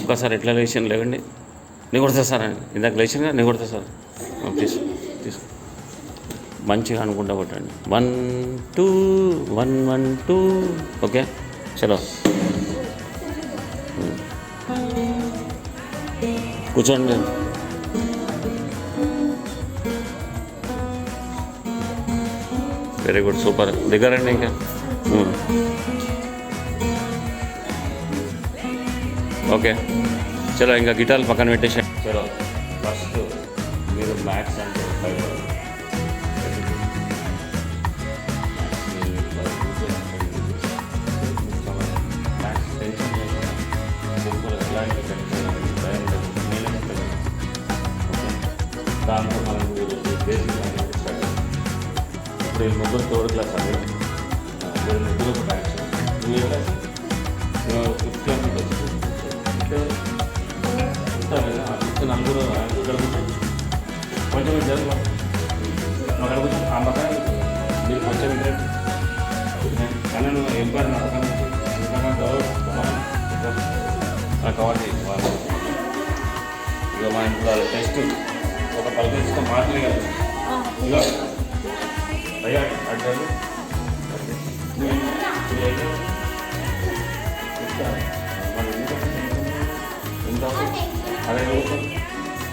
ఒక్కసారి ఎట్లా లేచాను లేవండి. నేను కొడతా సార్ అని ఇందాక లేచాను కదా, నేను కొడతా సార్. తీసుకో తీసుకో మంచిగా అనుకుంటా కొట్టండి. 1 2 1 1 2. ఓకే చలో కూర్చోండి. Very good, super. దగ్గరండి ఇంకా. ఓకే చలో ఇంకా గిటార్లు పక్కన పెట్టేసా. చలో ఫస్ట్ మీరు మ్యాథ్స్ అంటే భయపడదు. మ్యాథ్స్ టెన్షన్ లేకుండా సింపుల్ ఎలాంటి టెన్షన్ భయం లేదు. నేనే ఓకే దాంతో మనం బేసిక్ స్టార్ట్. ఇప్పుడు ఈ ముగ్గురు థర్డ్ క్లాస్ అండి. మీరు ముగ్గురు ఒక బ్యాచ్. ఫిఫ్త్ క్లాస్ ఫిఫ్త్ నలుగురు ఇక్కడ కొంచెం జరుగు అక్కడ కొంచెం ఆ పక్కన మీరు కొంచెం ఇంటరెక్ట్ కానీ నువ్వు ఏం పని అక్కడ కవర్ చేసి వాళ్ళు ఇక మన ఇప్పుడు టెస్ట్ ఒక 10 నిమిషం మాటలే కదా. ఇక అయ్యా అడ్డారు ఎంత అదే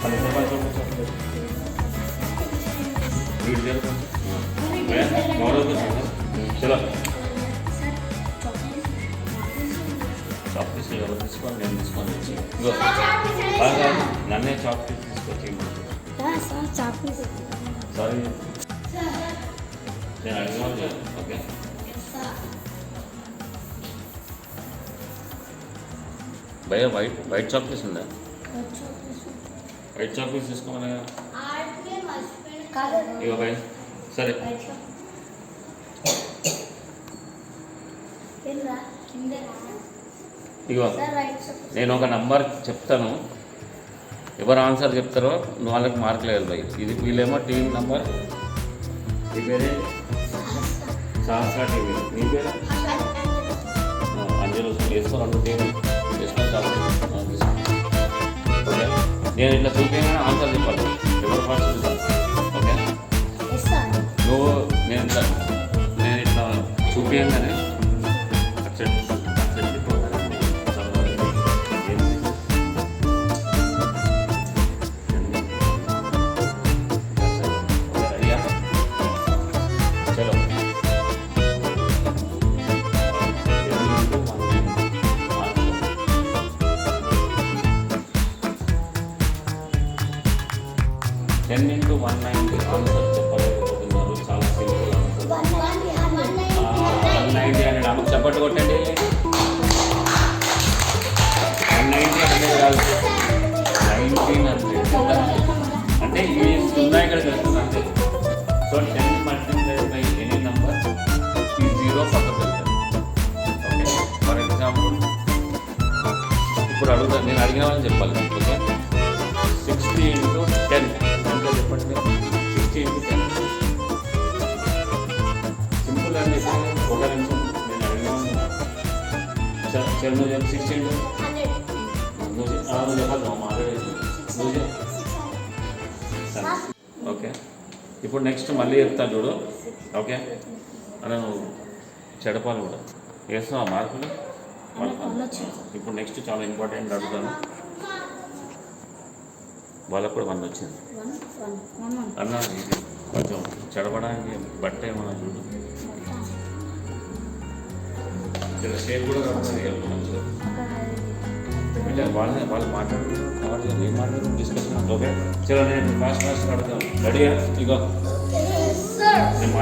పది రూపాయలు వీడు జరుగుతుంది. చలో చాక్ పీస్ ఎవరు తీసుకోవాలి, నేను తీసుకొని వచ్చి నన్నే చాక్ పీస్ తీసుకొచ్చి సారీ నేను అడిగిన. ఓకే భయ్యా వైట్ చాక్ పీస్ ఉందా? వైట్ చాక్ పీస్ తీసుకోమని ఇక భయ్య సరే. ఇగో నేను ఒక నంబర్ చెప్తాను, ఎవరు ఆన్సర్ చెప్తారో వాళ్ళకి మార్కులు వేయాలి భయ్. ఇది వీళ్ళేమో టీవీ నంబర్. ఈ పేరే సహస్ర టీవీ. నీ పేరు అంజలు. వేసుకో 2 టీవీ వేసుకొని చాలా ఓకే. నేను ఇట్లా చూపించగానే ఆన్సర్ చెప్పాలి, ఎవరు ఫస్ట్ చూసాను. ఓకే నువ్వు నేను ఇట్లా చూపించగానే టెన్ ఇంటూ 190 ఆన్సర్ చెప్పలేకపోతున్నారు. చాలా సింపుల్ ఆన్సర్. 190 అనేది ఆమెకు చెప్పట్టు కొట్టండి. 190 అనేది కాదు, 1900 అంటే ఈ 0 ఇక్కడ వెళ్తుంది అంతే. So 10 multiplied by any number ఈ 0 పక్కకు వెళ్తుంది. ఓకే ఫర్ ఎగ్జాంపుల్ ఇప్పుడు అడుగుతాను, నేను అడిగిన వాళ్ళని చెప్పాలి. ఓకే 60 ఇంటూ 10 ఎంత చెప్పండి. 60 ఇంటూ 10 సింపుల్ అని చెప్పి ఒక నిమిషం నేను అడిగిన వాళ్ళని నువ్వు 60 ఇంటూ నువ్వు చెప్పాలి. నువ్వు ఓకే ఇప్పుడు నెక్స్ట్ మళ్ళీ చెప్తాను చూడు. ఓకే అలా నువ్వు చెడపాలి కూడా వేస్తున్నావు మార్కులు. ఇప్పుడు నెక్స్ట్ చాలా ఇంపార్టెంట్ అడుగుతాను. వాళ్ళకు కూడా 1 వచ్చింది అన్నా. ఇది కొంచెం చెడపడానికి బట్ట ఏమన్నా చూడు. ఇలా షేప్ కూడా కడుతుంది మంచిగా. అంటే వాళ్ళు మాట్లాడుతున్నారు, ఏం మాట్లాడుతున్నారు డిస్కషన్. ఓకే చలో నేను ఫాస్ట్ అడుగుతాను. రెడీగా ఇగో నేను